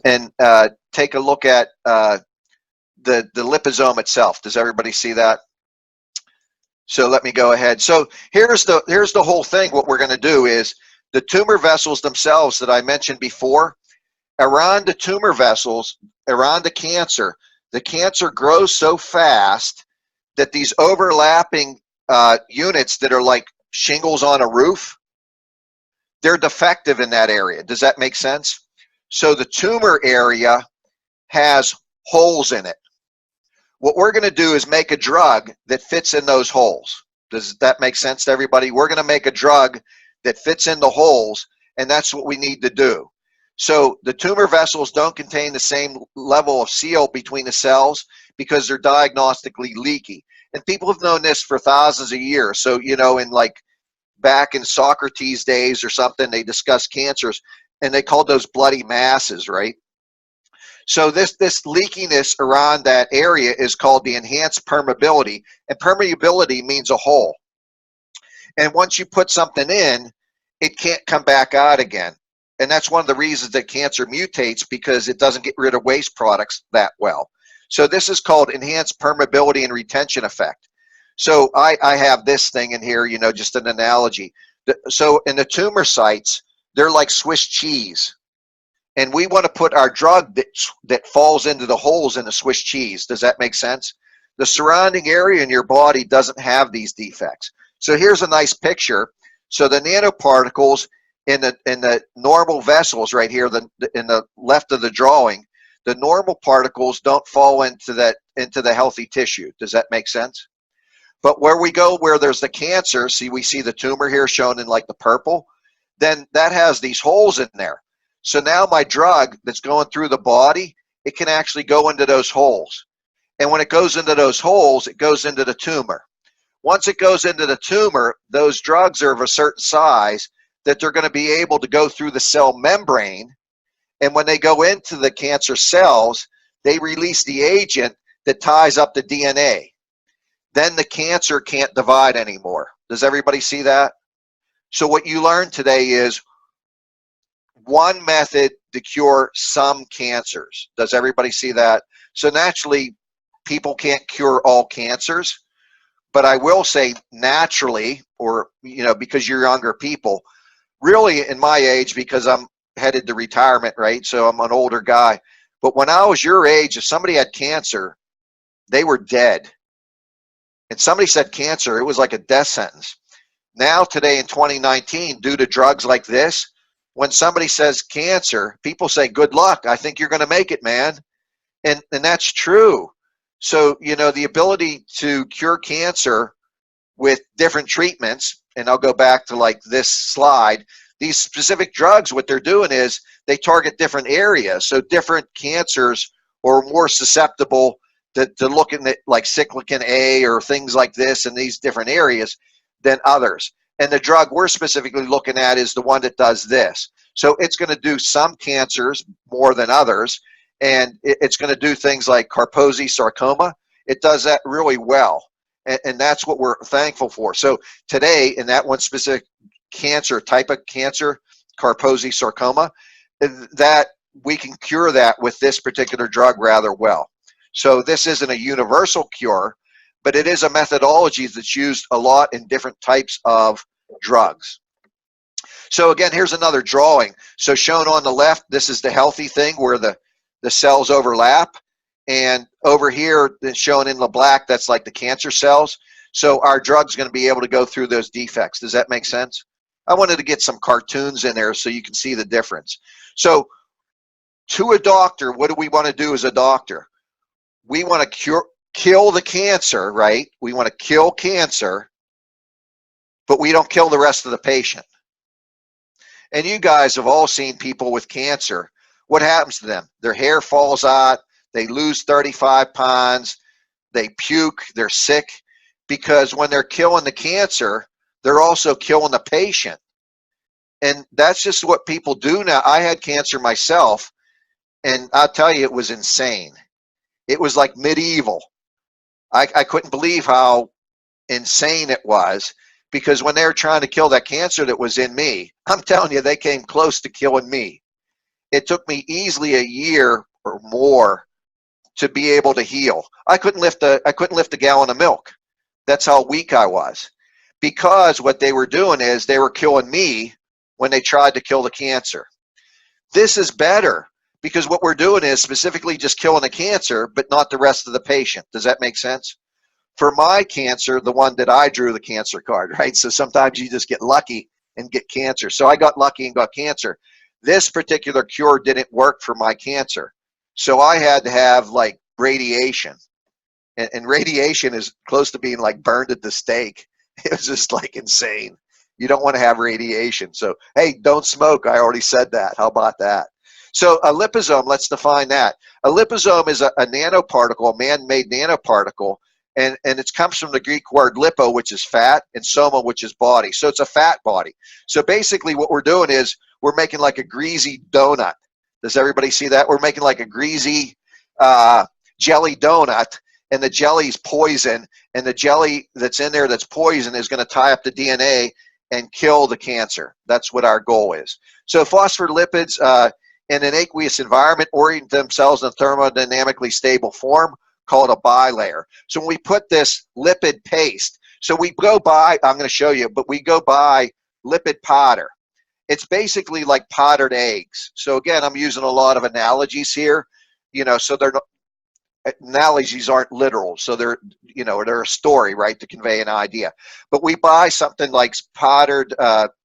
and take a look at the liposome itself. Does everybody see that? So let me go ahead. So here's the whole thing. What we're going to do is the tumor vessels themselves that I mentioned before, around the tumor vessels, around the cancer grows so fast that these overlapping units that are like shingles on a roof, they're defective in that area. Does that make sense? So the tumor area has holes in it. What we're going to do is make a drug that fits in those holes. Does that make sense to everybody? We're going to make a drug that fits in the holes, and that's what we need to do. So the tumor vessels don't contain the same level of seal between the cells because they're diagnostically leaky. And people have known this for thousands of years. So, you know, in like back in Socrates' days or something, they discussed cancers, and they called those bloody masses, right? So this leakiness around that area is called the enhanced permeability, and permeability means a hole. And once you put something in, it can't come back out again. And that's one of the reasons that cancer mutates, because it doesn't get rid of waste products that well. So this is called enhanced permeability and retention effect. So I have this thing in here, you know, just an analogy. So in the tumor sites, they're like Swiss cheese. And we want to put our drug that falls into the holes in the Swiss cheese. Does that make sense? The surrounding area in your body doesn't have these defects. So here's a nice picture. So the nanoparticles in the normal vessels right here, in the left of the drawing, the normal particles don't fall into the healthy tissue. Does that make sense? But where we go, where there's the cancer, see, we see the tumor here shown in like the purple, then that has these holes in there. So now my drug that's going through the body, it can actually go into those holes. And when it goes into those holes, it goes into the tumor. Once it goes into the tumor, those drugs are of a certain size that they're going to be able to go through the cell membrane. And when they go into the cancer cells, they release the agent that ties up the DNA. Then the cancer can't divide anymore. Does everybody see that? So what you learned today is one method to cure some cancers. Does everybody see that? So naturally, people can't cure all cancers, but I will say naturally, or, you know, because you're younger people, really in my age, because I'm headed to retirement, right? So I'm an older guy. But when I was your age, if somebody had cancer, they were dead. And somebody said cancer, it was like a death sentence. Now today in 2019, due to drugs like this, when somebody says cancer, people say, good luck. I think you're going to make it, man. And that's true. So, you know, the ability to cure cancer with different treatments, and I'll go back to like this slide, these specific drugs, what they're doing is they target different areas. So different cancers are more susceptible to looking at like cyclican A or things like this in these different areas than others. And the drug we're specifically looking at is the one that does this. So it's going to do some cancers more than others, and it's going to do things like Kaposi sarcoma. It does that really well, and that's what we're thankful for. So today, in that one specific cancer, type of cancer, Kaposi sarcoma, that we can cure that with this particular drug rather well. So this isn't a universal cure, but it is a methodology that's used a lot in different types of drugs. So again, here's another drawing. So shown on the left, this is the healthy thing where the cells overlap. And over here, shown in the black, that's like the cancer cells. So our drug's going to be able to go through those defects. Does that make sense? I wanted to get some cartoons in there so you can see the difference. So to a doctor, what do we want to do as a doctor? We want to kill the cancer, right? We want to kill cancer, but we don't kill the rest of the patient. And you guys have all seen people with cancer. What happens to them? Their hair falls out, they lose 35 pounds, they puke, they're sick, because when they're killing the cancer, they're also killing the patient. And that's just what people do now. I had cancer myself, and I'll tell you, it was insane. It was like medieval. I couldn't believe how insane it was, because when they were trying to kill that cancer that was in me, I'm telling you, they came close to killing me. it took me easily a year or more to be able to heal. I couldn't lift a gallon of milk. That's how weak I was. Because what they were doing is they were killing me when they tried to kill the cancer. This is better because what we're doing is specifically just killing the cancer, but not the rest of the patient. Does that make sense? For my cancer, the one that I drew the cancer card, right? So sometimes you just get lucky and get cancer. So I got lucky and got cancer. This particular cure didn't work for my cancer. So I had to have like radiation. And radiation is close to being like burned at the stake. It was just like insane. You don't want to have radiation. So, hey, don't smoke. I already said that. How about that? So a liposome, let's define that. A liposome is a nanoparticle, a man-made nanoparticle, and it comes from the Greek word lipo, which is fat, and soma, which is body. So it's a fat body. So basically what we're doing is we're making like a greasy donut. Does everybody see that? We're making like a greasy jelly donut, and the jelly's poison, and the jelly that's in there that's poison is going to tie up the DNA and kill the cancer. That's what our goal is. So phospholipids in an aqueous environment orient themselves in a thermodynamically stable form called a bilayer. So when we put this lipid paste, so we go by, I'm going to show you, but we go by lipid powder. It's basically like powdered eggs. So again, I'm using a lot of analogies here, so they're not, analogies aren't literal, so they're a story, right, to convey an idea. But we buy something like powdered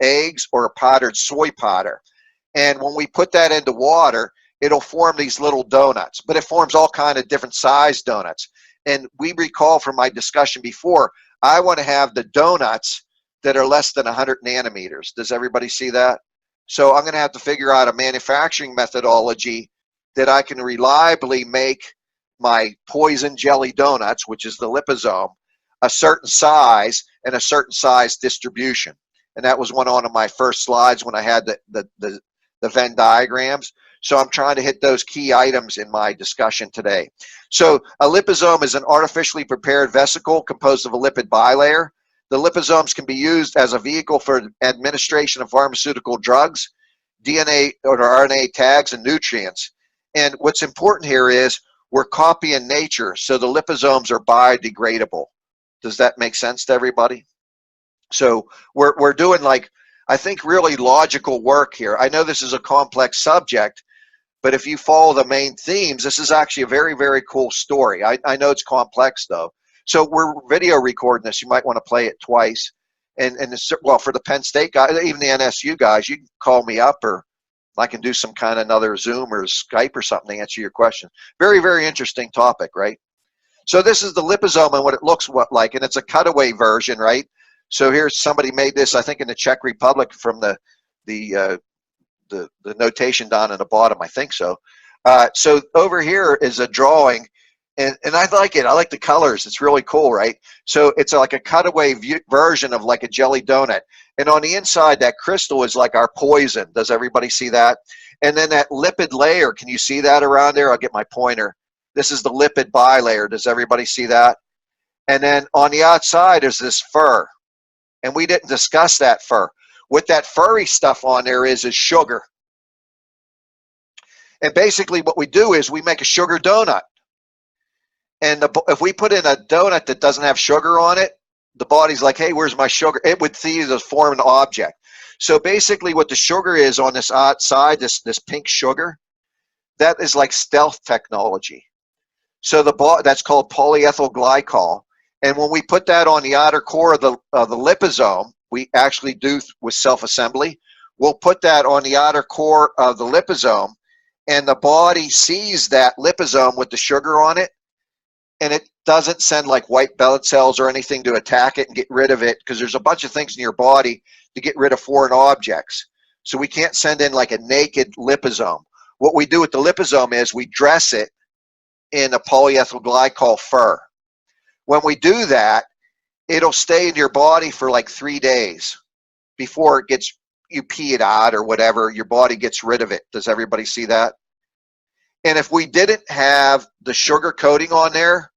eggs or powdered soy powder, and when we put that into water, it'll form these little donuts, but it forms all kind of different size donuts. And we recall from my discussion before, I want to have the donuts that are less than 100 nanometers. Does everybody see that? So I'm going to have to figure out a manufacturing methodology that I can reliably make my poison jelly donuts, which is the liposome, a certain size and a certain size distribution. And that was one of my first slides when I had the Venn diagrams. So I'm trying to hit those key items in my discussion today. So a liposome is an artificially prepared vesicle composed of a lipid bilayer. The liposomes can be used as a vehicle for administration of pharmaceutical drugs, DNA or RNA tags, and nutrients. And what's important here is we're copying nature, so the liposomes are biodegradable. Does that make sense to everybody? So we're doing, like, I think, really logical work here. I know this is a complex subject, but if you follow the main themes, this is actually a very, very cool story. I know it's complex, though. So we're video recording this. You might want to play it twice. And it's, well, for the Penn State guys, even the NSU guys, you can call me up, or I can do some kind of another Zoom or Skype or something to answer your question. Very, very interesting topic, right? So this is the liposome and what it looks like, and it's a cutaway version, right? So here's somebody made this, I think, in the Czech Republic from the notation down in the bottom, I think so. So over here is a drawing, and I like it. I like the colors. It's really cool, right? So it's like a cutaway version of like a jelly donut. And on the inside, that crystal is like our poison. Does everybody see that? And then that lipid layer, can you see that around there? I'll get my pointer. This is the lipid bilayer. Does everybody see that? And then on the outside is this fur. And we didn't discuss that fur. What that furry stuff on there is sugar. And basically what we do is we make a sugar donut. And if we put in a donut that doesn't have sugar on it, the body's like, hey, where's my sugar? It would see it as form an object. So basically what the sugar is on this outside, this pink sugar, that is like stealth technology. So that's called polyethyl glycol. And when we put that on the outer core of the liposome, we actually do with self-assembly. We'll put that on the outer core of the liposome, and the body sees that liposome with the sugar on it, and it doesn't send like white blood cells or anything to attack it and get rid of it, because there's a bunch of things in your body to get rid of foreign objects. So we can't send in like a naked liposome. What we do with the liposome is we dress it in a polyethyl glycol fur. When we do that, it'll stay in your body for like 3 days before it gets, you pee it out or whatever, your body gets rid of it. Does everybody see that? And if we didn't have the sugar coating on there,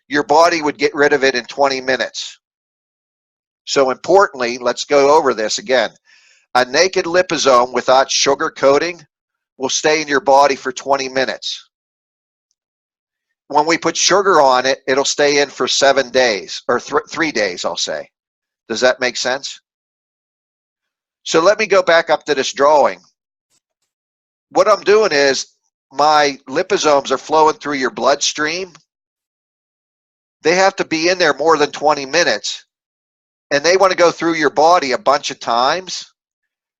your body would get rid of it in 20 minutes. So importantly, let's go over this again. A naked liposome without sugar coating will stay in your body for 20 minutes. When we put sugar on it, it'll stay in for 7 days, or 3 days, I'll say. Does that make sense? So let me go back up to this drawing. What I'm doing is my liposomes are flowing through your bloodstream. They have to be in there more than 20 minutes, and they want to go through your body a bunch of times,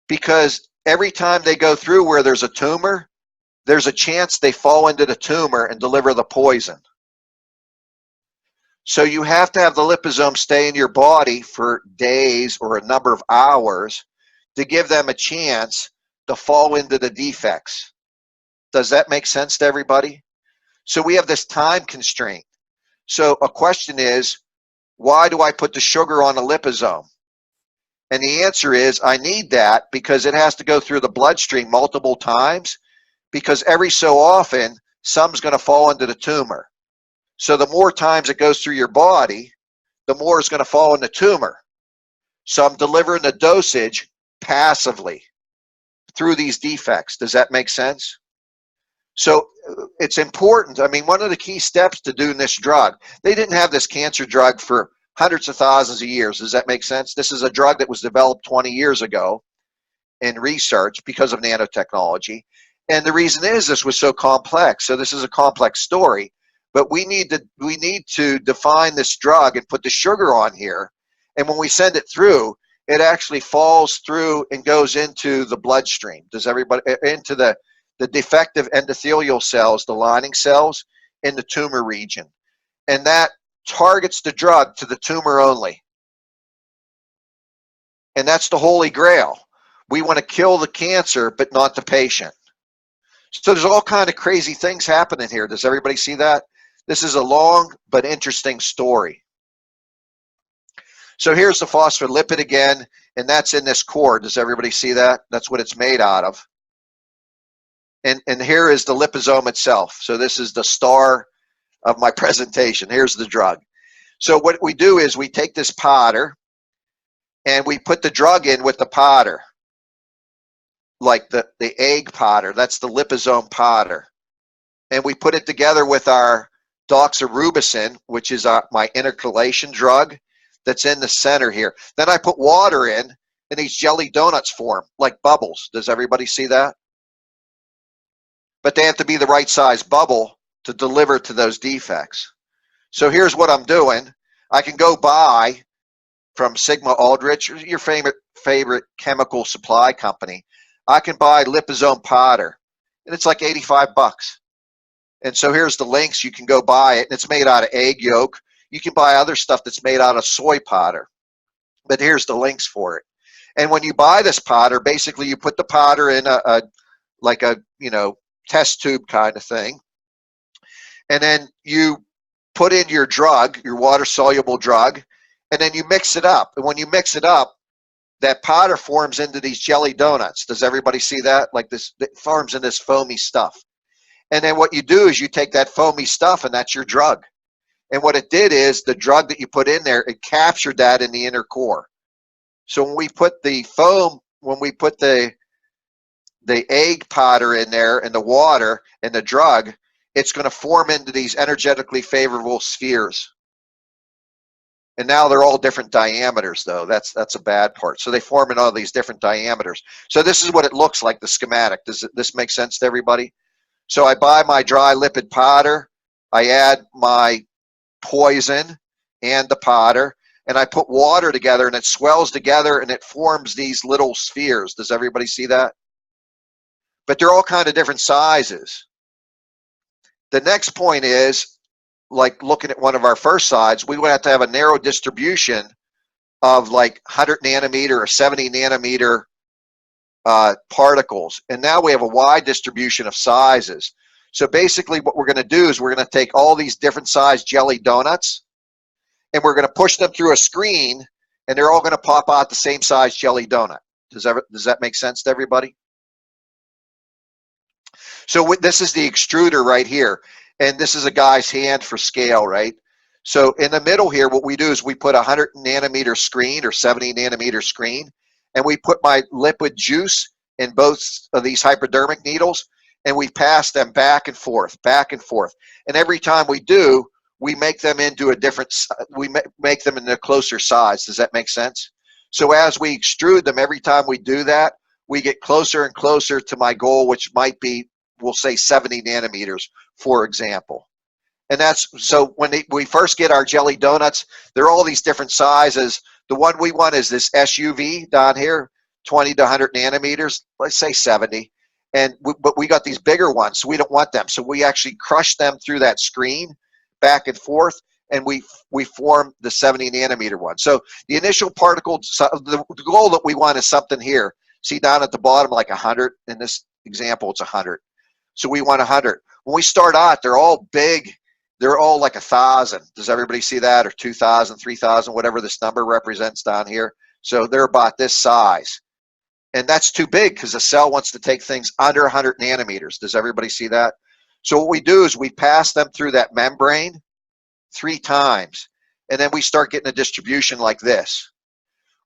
because every time they go through where there's a tumor, there's a chance they fall into the tumor and deliver the poison. So you have to have the liposome stay in your body for days or a number of hours to give them a chance to fall into the defects. Does that make sense to everybody? So we have this time constraint. So a question is, why do I put the sugar on a liposome? And the answer is, I need that because it has to go through the bloodstream multiple times, because every so often, some's going to fall into the tumor. So the more times it goes through your body, the more it's going to fall in the tumor. So I'm delivering the dosage passively through these defects. Does that make sense? So it's important. I mean, one of the key steps to doing this drug, they didn't have this cancer drug for hundreds of thousands of years. Does that make sense? This is a drug that was developed 20 years ago in research because of nanotechnology. And the reason is this was so complex. So this is a complex story. But we need to define this drug and put the sugar on here. And when we send it through, it actually falls through and goes into the bloodstream. Does everybody, into the defective endothelial cells, the lining cells in the tumor region. And that targets the drug to the tumor only. And that's the holy grail. We want to kill the cancer, but not the patient. So there's all kind of crazy things happening here. Does everybody see that? This is a long but interesting story. So here's the phospholipid again, and that's in this core. Does everybody see that? That's what it's made out of. And here is the liposome itself. So this is the star of my presentation. Here's the drug. So what we do is we take this powder and we put the drug in with the powder, like the egg powder. That's the liposome powder. And we put it together with our doxorubicin, which is my intercalation drug that's in the center here. Then I put water in, and these jelly donuts form like bubbles. Does everybody see that? But they have to be the right size bubble to deliver to those defects. So here's what I'm doing. I can go buy from Sigma Aldrich, your favorite chemical supply company. I can buy liposome powder, and it's like 85 bucks. And so here's the links. You can go buy it, and it's made out of egg yolk. You can buy other stuff that's made out of soy powder, but here's the links for it. And when you buy this powder, basically you put the powder in a test tube kind of thing, and then you put in your drug, your water-soluble drug, and then you mix it up. And when you mix it up, that powder forms into these jelly donuts. Does everybody see that? Like this, it forms in this foamy stuff. And then what you do is you take that foamy stuff, and that's your drug. And what it did is the drug that you put in there, it captured that in the inner core. So when we put the foam, when we put the egg powder in there and the water and the drug, it's going to form into these energetically favorable spheres. And now they're all different diameters, though. That's a bad part. So they form in all these different diameters. So this is what it looks like, the schematic. Does this make sense to everybody? So I buy my dry lipid powder, I add my poison and the powder, and I put water together, and it swells together, and it forms these little spheres. Does everybody see that? But they're all kind of different sizes. The next point is, like looking at one of our first slides, we would have to have a narrow distribution of like 100 nanometer or 70 nanometer particles. And now we have a wide distribution of sizes. So basically what we're going to do is we're going to take all these different size jelly donuts, and we're going to push them through a screen, and they're all going to pop out the same size jelly donut. Does that make sense to everybody? So this is the extruder right here, and this is a guy's hand for scale, right? So in the middle here, what we do is we put a 100 nanometer screen or 70 nanometer screen, and we put my liquid juice in both of these hypodermic needles, and we pass them back and forth, back and forth. And every time we do, we make them into a different, we make them into a closer size. Does that make sense? So as we extrude them, every time we do that, we get closer and closer to my goal, which might be, we'll say 70 nanometers, for example. And that's, so when we first get our jelly donuts, they're all these different sizes. The one we want is this SUV down here, 20 to 100 nanometers, let's say 70. But we got these bigger ones, so we don't want them. So we actually crush them through that screen back and forth, and we form the 70 nanometer one. So the initial particle, the goal that we want is something here. See down at the bottom, like 100. In this example, it's 100. So we want 100. When we start out, they're all big. They're all like 1,000. Does everybody see that? Or 2,000, 3,000, whatever this number represents down here. So they're about this size. And that's too big because the cell wants to take things under 100 nanometers. Does everybody see that? So what we do is we pass them through that membrane 3 times. And then we start getting a distribution like this.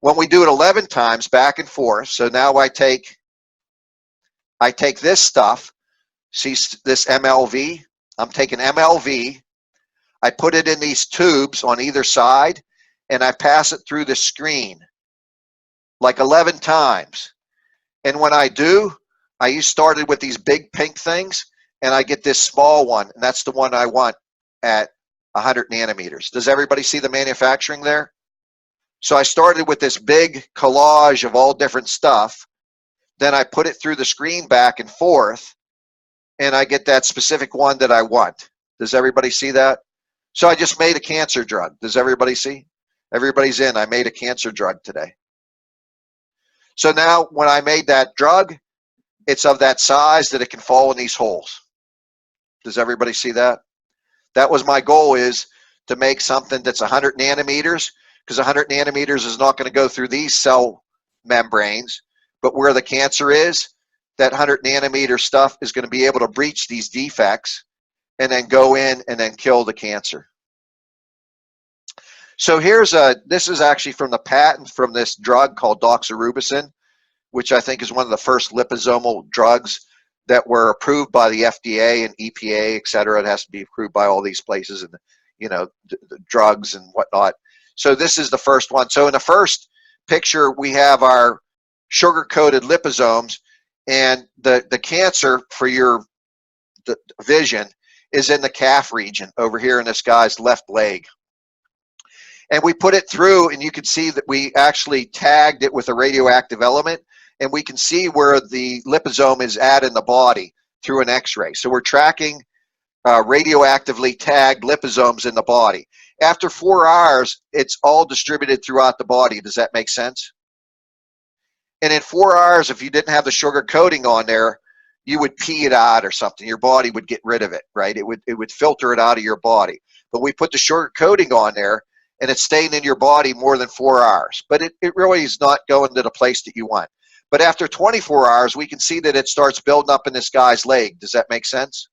When we do it 11 times back and forth, so now I take this stuff, see this MLV? I'm taking MLV, I put it in these tubes on either side, and I pass it through the screen like 11 times. And when I do, I started with these big pink things, and I get this small one, and that's the one I want at 100 nanometers. Does everybody see the manufacturing there? So I started with this big collage of all different stuff. Then I put it through the screen back and forth, and I get that specific one that I want. Does everybody see that? So I just made a cancer drug. Does everybody see? Everybody's in. I made a cancer drug today. So now when I made that drug, it's of that size that it can fall in these holes. Does everybody see that? That was my goal, is to make something that's 100 nanometers, because 100 nanometers is not going to go through these cell membranes, but where the cancer is, that 100 nanometer stuff is going to be able to breach these defects and then go in and then kill the cancer. So this is actually from the patent from this drug called doxorubicin, which I think is one of the first liposomal drugs that were approved by the FDA and EPA, et cetera. It has to be approved by all these places, and the drugs and whatnot. So this is the first one. So in the first picture, we have our sugar-coated liposomes, and the cancer, for your vision, is in the calf region over here in this guy's left leg. And we put it through, and you can see that we actually tagged it with a radioactive element, and we can see where the liposome is at in the body through an X-ray. So we're tracking radioactively tagged liposomes in the body. After 4 hours, it's all distributed throughout the body. Does that make sense? And in 4 hours, if you didn't have the sugar coating on there, you would pee it out or something. Your body would get rid of it, right? It would filter it out of your body. But we put the sugar coating on there, and it's staying in your body more than 4 hours. But it really is not going to the place that you want. But after 24 hours, we can see that it starts building up in this guy's leg. Does that make sense?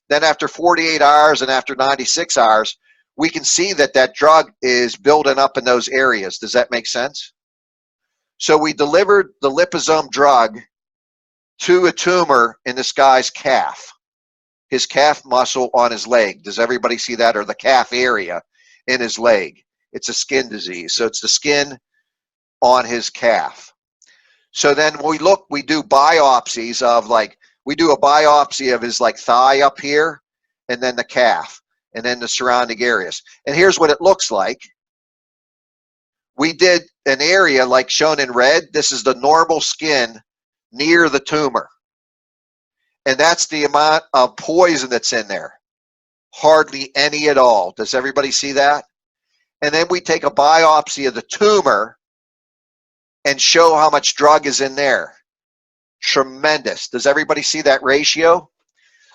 Then after 48 hours and after 96 hours, we can see that that drug is building up in those areas. Does that make sense? So we delivered the liposome drug to a tumor in this guy's calf, his calf muscle on his leg. Does everybody see that? Or the calf area in his leg. It's a skin disease. So it's the skin on his calf. So then we do biopsies of, like, we do a biopsy of his thigh up here, and then the calf, and then the surrounding areas. And here's what it looks like. We did an area like shown in red. This is the normal skin near the tumor. And that's the amount of poison that's in there. Hardly any at all. Does everybody see that? And then we take a biopsy of the tumor and show how much drug is in there. Tremendous. Does everybody see that ratio?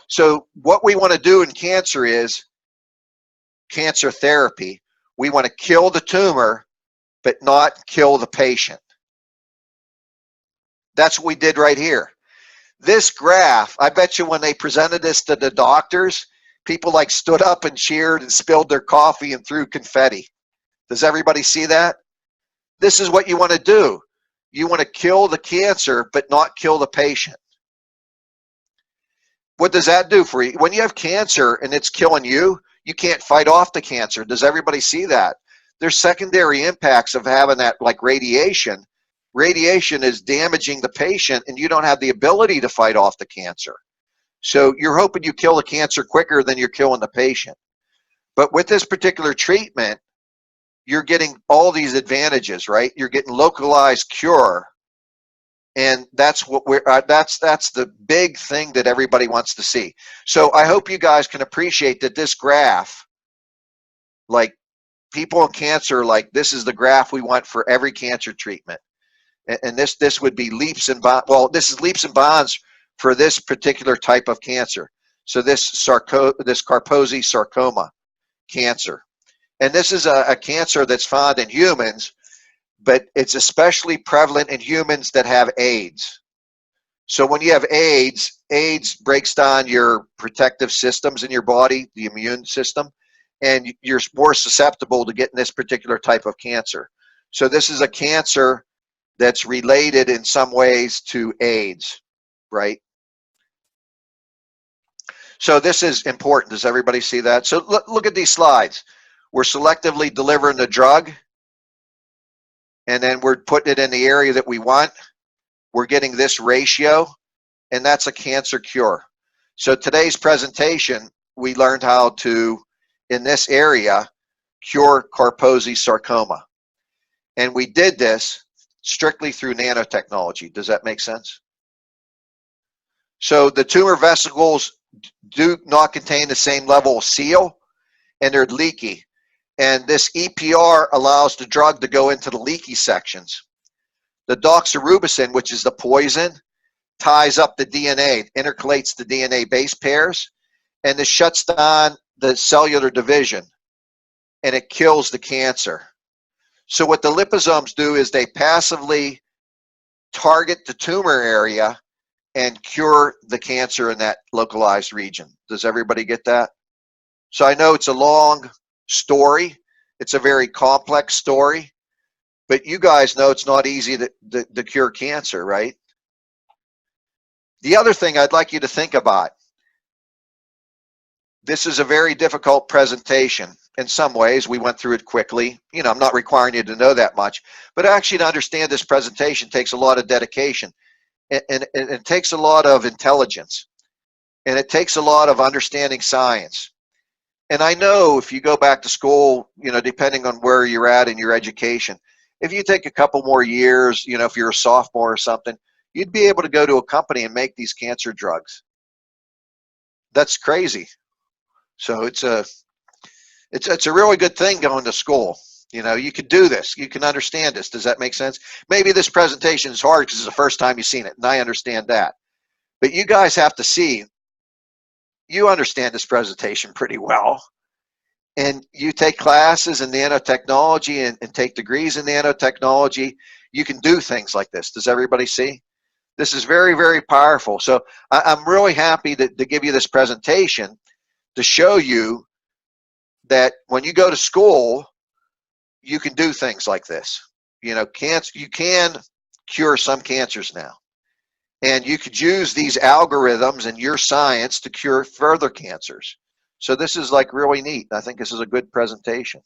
So what we want to do in cancer is cancer therapy. We want to kill the tumor, but not kill the patient. That's what we did right here. This graph, I bet you when they presented this to the doctors, people stood up and cheered and spilled their coffee and threw confetti. Does everybody see that? This is what you want to do. You want to kill the cancer, but not kill the patient. What does that do for you? When you have cancer and it's killing you, you can't fight off the cancer. Does everybody see that? There's secondary impacts of having that, like radiation. Radiation is damaging the patient, and you don't have the ability to fight off the cancer. So you're hoping you kill the cancer quicker than you're killing the patient. But with this particular treatment, you're getting all these advantages, right? You're getting localized cure. And that's what that's the big thing that everybody wants to see. So I hope you guys can appreciate that this graph, like people in cancer, like this is the graph we want for every cancer treatment. And this would be leaps and bounds. Well, this is leaps and bounds for this particular type of cancer. So this Kaposi sarcoma cancer. And this is a cancer that's found in humans, but it's especially prevalent in humans that have AIDS. So when you have AIDS, AIDS breaks down your protective systems in your body, the immune system, and you're more susceptible to getting this particular type of cancer. So this is a cancer that's related in some ways to AIDS, right? So this is important. Does everybody see that? So look at these slides. We're selectively delivering the drug, and then we're putting it in the area that we want. We're getting this ratio, and that's a cancer cure. So today's presentation, we learned how to, in this area, cure Kaposi sarcoma. And we did this strictly through nanotechnology. Does that make sense? So the tumor vesicles do not contain the same level of seal, and they're leaky. And this EPR allows the drug to go into the leaky sections. The doxorubicin, which is the poison, ties up the DNA, intercalates the DNA base pairs, and this shuts down the cellular division, and it kills the cancer. So what the liposomes do is they passively target the tumor area and cure the cancer in that localized region. Does everybody get that? So I know it's a long story. It's a very complex story, but you guys know it's not easy to cure cancer, right? The other thing I'd like you to think about, this is a very difficult presentation. In some ways, we went through it quickly. You know, I'm not requiring you to know that much, but actually to understand this presentation takes a lot of dedication, and it takes a lot of intelligence, and it takes a lot of understanding science. And I know if you go back to school, you know, depending on where you're at in your education, if you take a couple more years, you know, if you're a sophomore or something, you'd be able to go to a company and make these cancer drugs. That's crazy. So it's a really good thing going to school. You know, you could do this. You can understand this. Does that make sense? Maybe this presentation is hard because it's the first time you've seen it, and I understand that. But you guys have to see, you understand this presentation pretty well. And you take classes in nanotechnology and take degrees in nanotechnology, you can do things like this. Does everybody see? This is very, very powerful. So I'm really happy to give you this presentation to show you that when you go to school, you can do things like this. You know, you can cure some cancers now. And you could use these algorithms and your science to cure further cancers. So this is like really neat. I think this is a good presentation.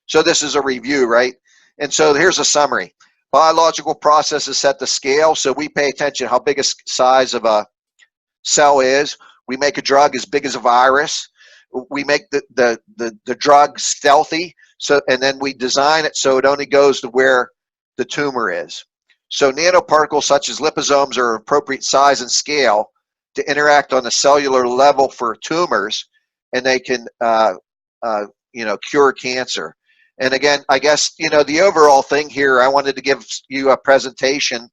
So this is a review, right? And so here's a summary. Biological processes set the scale. So we pay attention to how big a size of a cell is. We make a drug as big as a virus. We make the drug stealthy. So, and then we design it so it only goes to where the tumor is. So nanoparticles such as liposomes are appropriate size and scale to interact on the cellular level for tumors, and they can you know, cure cancer. And again, I guess, you know, the overall thing here, I wanted to give you a presentation.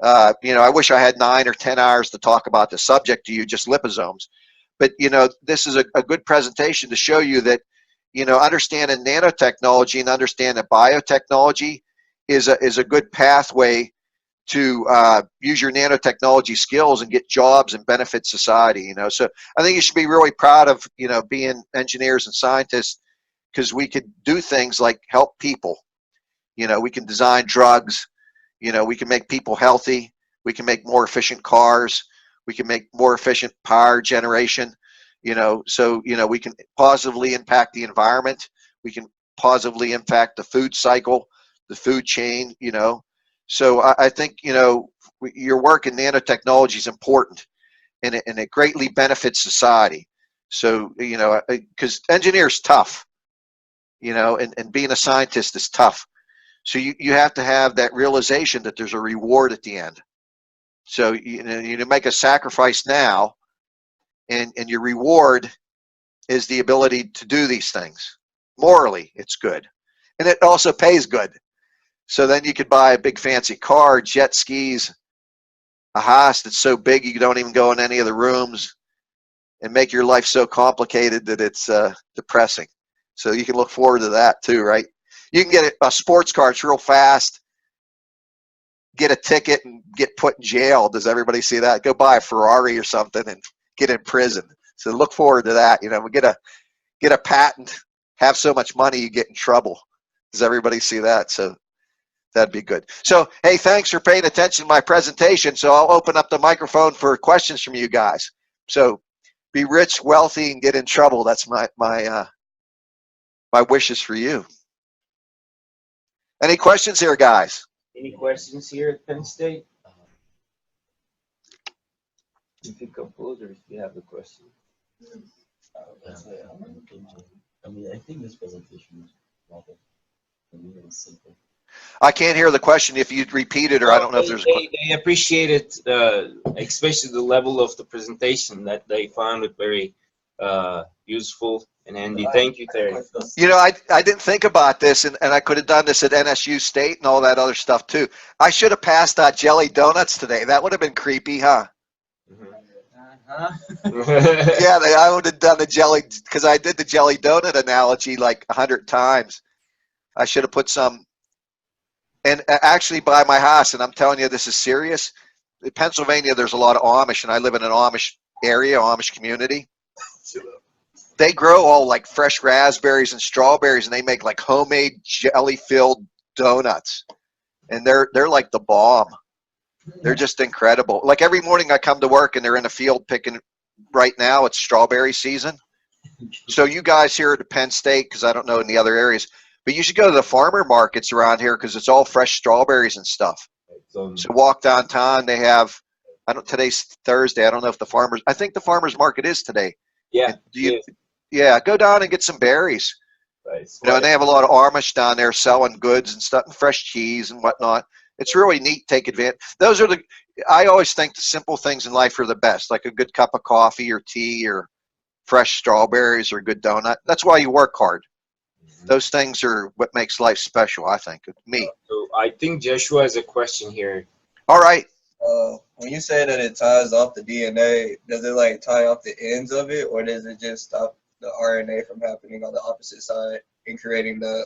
You know, I wish I had 9 or 10 hours to talk about the subject to you, just liposomes. But, you know, this is a good presentation to show you that, you know, understanding nanotechnology and understanding biotechnology is a good pathway to use your nanotechnology skills and get jobs and benefit society, you know. So I think you should be really proud of, you know, being engineers and scientists, because we could do things like help people. You know, we can design drugs, We can make people healthy. We can make more efficient cars. We can make more efficient power generation. So we can positively impact the environment. We can positively impact the food cycle, the food chain. So I think your work in nanotechnology is important, and it greatly benefits society. So because engineers tough, and being a scientist is tough. So you have to have that realization that there's a reward at the end. So you make a sacrifice now, and your reward is the ability to do these things. Morally, it's good, and it also pays good. So then you could buy a big fancy car, jet skis, a house that's so big you don't even go in any of the rooms, and make your life so complicated that it's depressing. So you can look forward to that too, right? You can get a sports car, it's real fast, get a ticket and get put in jail. Does everybody see that? Go buy a Ferrari or something and get in prison. So look forward to that. We get a patent, have so much money you get in trouble. Does everybody see that? So that'd be good. So hey, thanks for paying attention to my presentation. So I'll open up the microphone for questions from you guys. So be rich, wealthy, and get in trouble. That's my wishes for you. Any questions here, guys? Any questions here at Penn State? You can compose, or if you have a question. I mean, I think this presentation is rather simple. I can't hear the question if you'd repeat it, or I don't know if there's a question. They appreciated, especially the level of the presentation, that they found it very useful and handy. Thank you, Terry. I didn't think about this, and I could have done this at NSU State and all that other stuff too. I should have passed out jelly donuts today. That would have been creepy, huh? Yeah, I would have done the jelly, because I did the jelly donut analogy like 100 times. I should have put some. And actually, by my house, and I'm telling you, this is serious. In Pennsylvania, there's a lot of Amish, and I live in an Amish area, Amish community. They grow all like fresh raspberries and strawberries, and they make like homemade jelly-filled donuts, and they're like the bomb. They're just incredible. Like every morning I come to work, and they're in the field picking. Right now, it's strawberry season. So you guys here at Penn State, because I don't know in the other areas, but you should go to the farmer markets around here, because it's all fresh strawberries and stuff. So walk downtown. They have. Today's Thursday. I don't know if I think the farmers market is today. Yeah. Yeah, go down and get some berries. Right. And they have a lot of Amish down there selling goods and stuff, and fresh cheese and whatnot. It's really neat. Take advantage. I always think the simple things in life are the best, like a good cup of coffee or tea or fresh strawberries or a good donut. That's why you work hard. Mm-hmm. Those things are what makes life special, I think. Me. So I think Joshua has a question here. All right. When you say that it ties off the DNA, does it like tie off the ends of it, or does it just stop the RNA from happening on the opposite side and creating the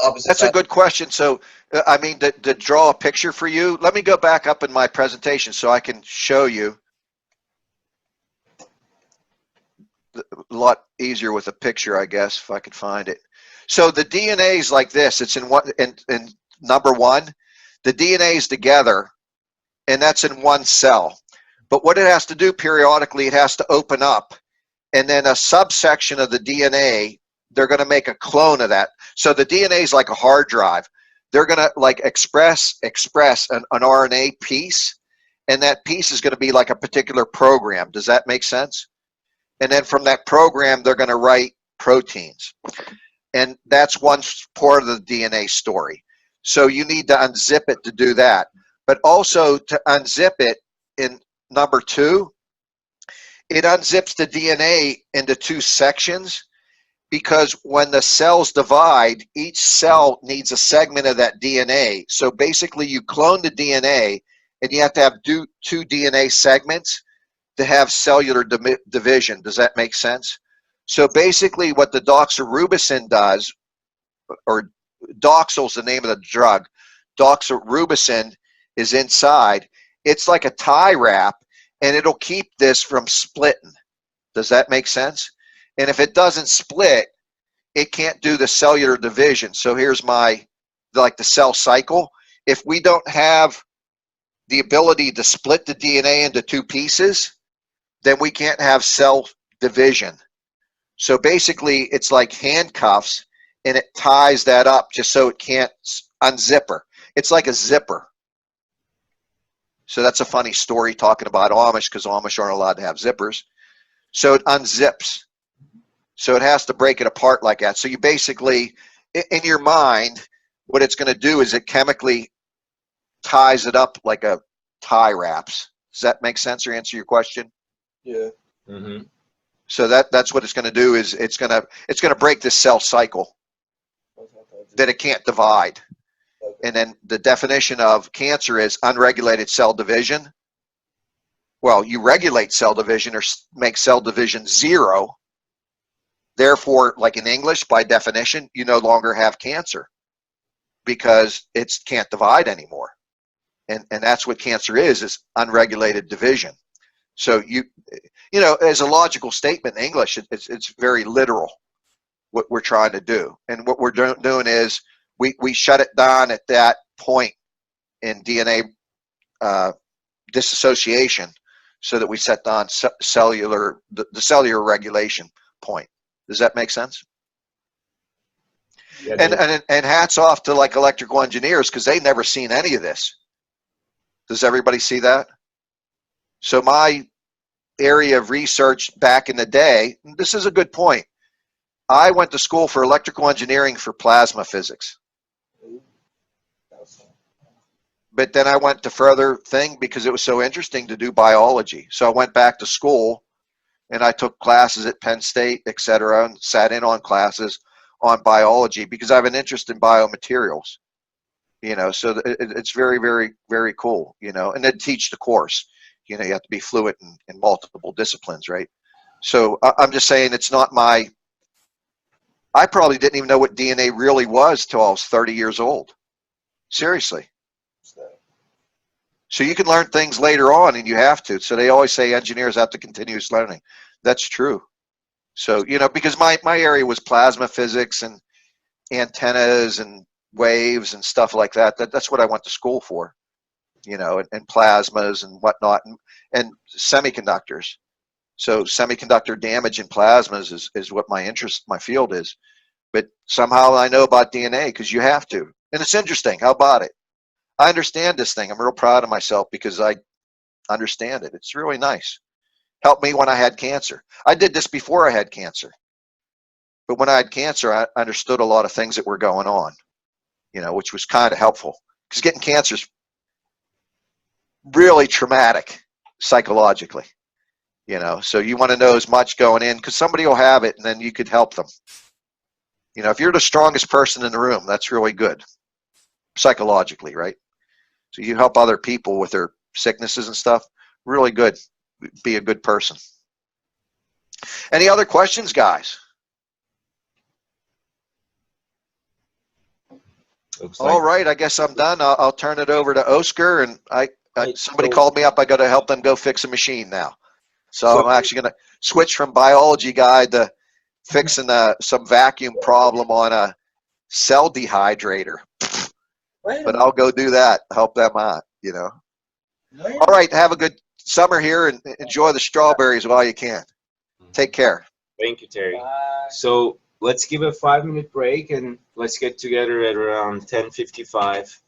opposite That's side? a good question. So, I mean, to draw a picture for you, let me go back up in my presentation so I can show you. A lot easier with a picture, I guess, if I could find it. So the DNA is like this. It's in number one. The DNA is together, and that's in one cell. But what it has to do periodically, it has to open up, and then a subsection of the DNA, they're going to make a clone of that. So the DNA is like a hard drive. They're going to like express an RNA piece, and that piece is going to be like a particular program. Does that make sense? And then from that program, they're going to write proteins. And that's one part of the DNA story. So you need to unzip it to do that. But also to unzip it in number two, it unzips the DNA into two sections, because when the cells divide, each cell needs a segment of that DNA. So basically you clone the DNA, and you have to have two DNA segments to have cellular division. Does that make sense? So basically what the doxorubicin does, or Doxil's the name of the drug. Doxorubicin is inside. It's like a tie wrap, and it'll keep this from splitting. Does that make sense? And if it doesn't split, it can't do the cellular division. So here's the cell cycle. if we don't have the ability to split the DNA into two pieces, then we can't have cell division. So basically, it's like handcuffs, and it ties that up just so it can't unzipper. It's like a zipper. So that's a funny story talking about Amish, because Amish aren't allowed to have zippers. So it unzips. So it has to break it apart like that. So you basically, in your mind, what it's going to do is it chemically ties it up like a tie wraps. Does that make sense or answer your question? Yeah. Mm-hmm. So that's what it's going to do, is it's going to break this cell cycle that it can't divide. And then the definition of cancer is unregulated cell division. Well, you regulate cell division or make cell division 0. Therefore, like in English, by definition, you no longer have cancer because it can't divide anymore. And that's what cancer is unregulated division. So you know, as a logical statement in English, it's very literal what we're trying to do. And what we're doing is we shut it down at that point in DNA dissociation, so that we set down the cellular regulation point. Does that make sense? Yeah, And hats off to like electrical engineers, because they never seen any of this. Does everybody see that? So my area of research back in the day, this is a good point. I went to school for electrical engineering for plasma physics. But then I went to further thing because it was so interesting to do biology. So I went back to school and I took classes at Penn State, etc., and sat in on classes on biology because I have an interest in biomaterials. You know, so it's very, very, very cool, you know, and then teach the course. You know, you have to be fluent in multiple disciplines, right? So I'm just saying it's not I probably didn't even know what DNA really was till I was 30 years old. Seriously. So you can learn things later on, and you have to. So they always say engineers have to continuous learning. That's true. So, you know, because my area was plasma physics and antennas and waves and stuff like that. That's what I went to school for, you know, and plasmas and whatnot, and semiconductors. So semiconductor damage in plasmas is what my interest, my field is. But somehow I know about DNA because you have to. And it's interesting. How about it? I understand this thing. I'm real proud of myself because I understand it. It's really nice. Helped me when I had cancer. I did this before I had cancer. But when I had cancer, I understood a lot of things that were going on, you know, which was kind of helpful. Because getting cancer is really traumatic psychologically, you know. So you want to know as much going in because somebody will have it and then you could help them. You know, if you're the strongest person in the room, that's really good psychologically, right? So you help other people with their sicknesses and stuff. Really good. Be a good person. Any other questions, guys? All right, I guess I'm done. I'll turn it over to Oscar, and somebody called me up. I got to help them go fix a machine now. So I'm actually going to switch from biology guy to fixing some vacuum problem on a cell dehydrator. But I'll go do that, help them out, you know. All right, have a good summer here and enjoy the strawberries while you can. Take care. Thank you, Terry. So let's give a 5-minute break and let's get together at around 10:55.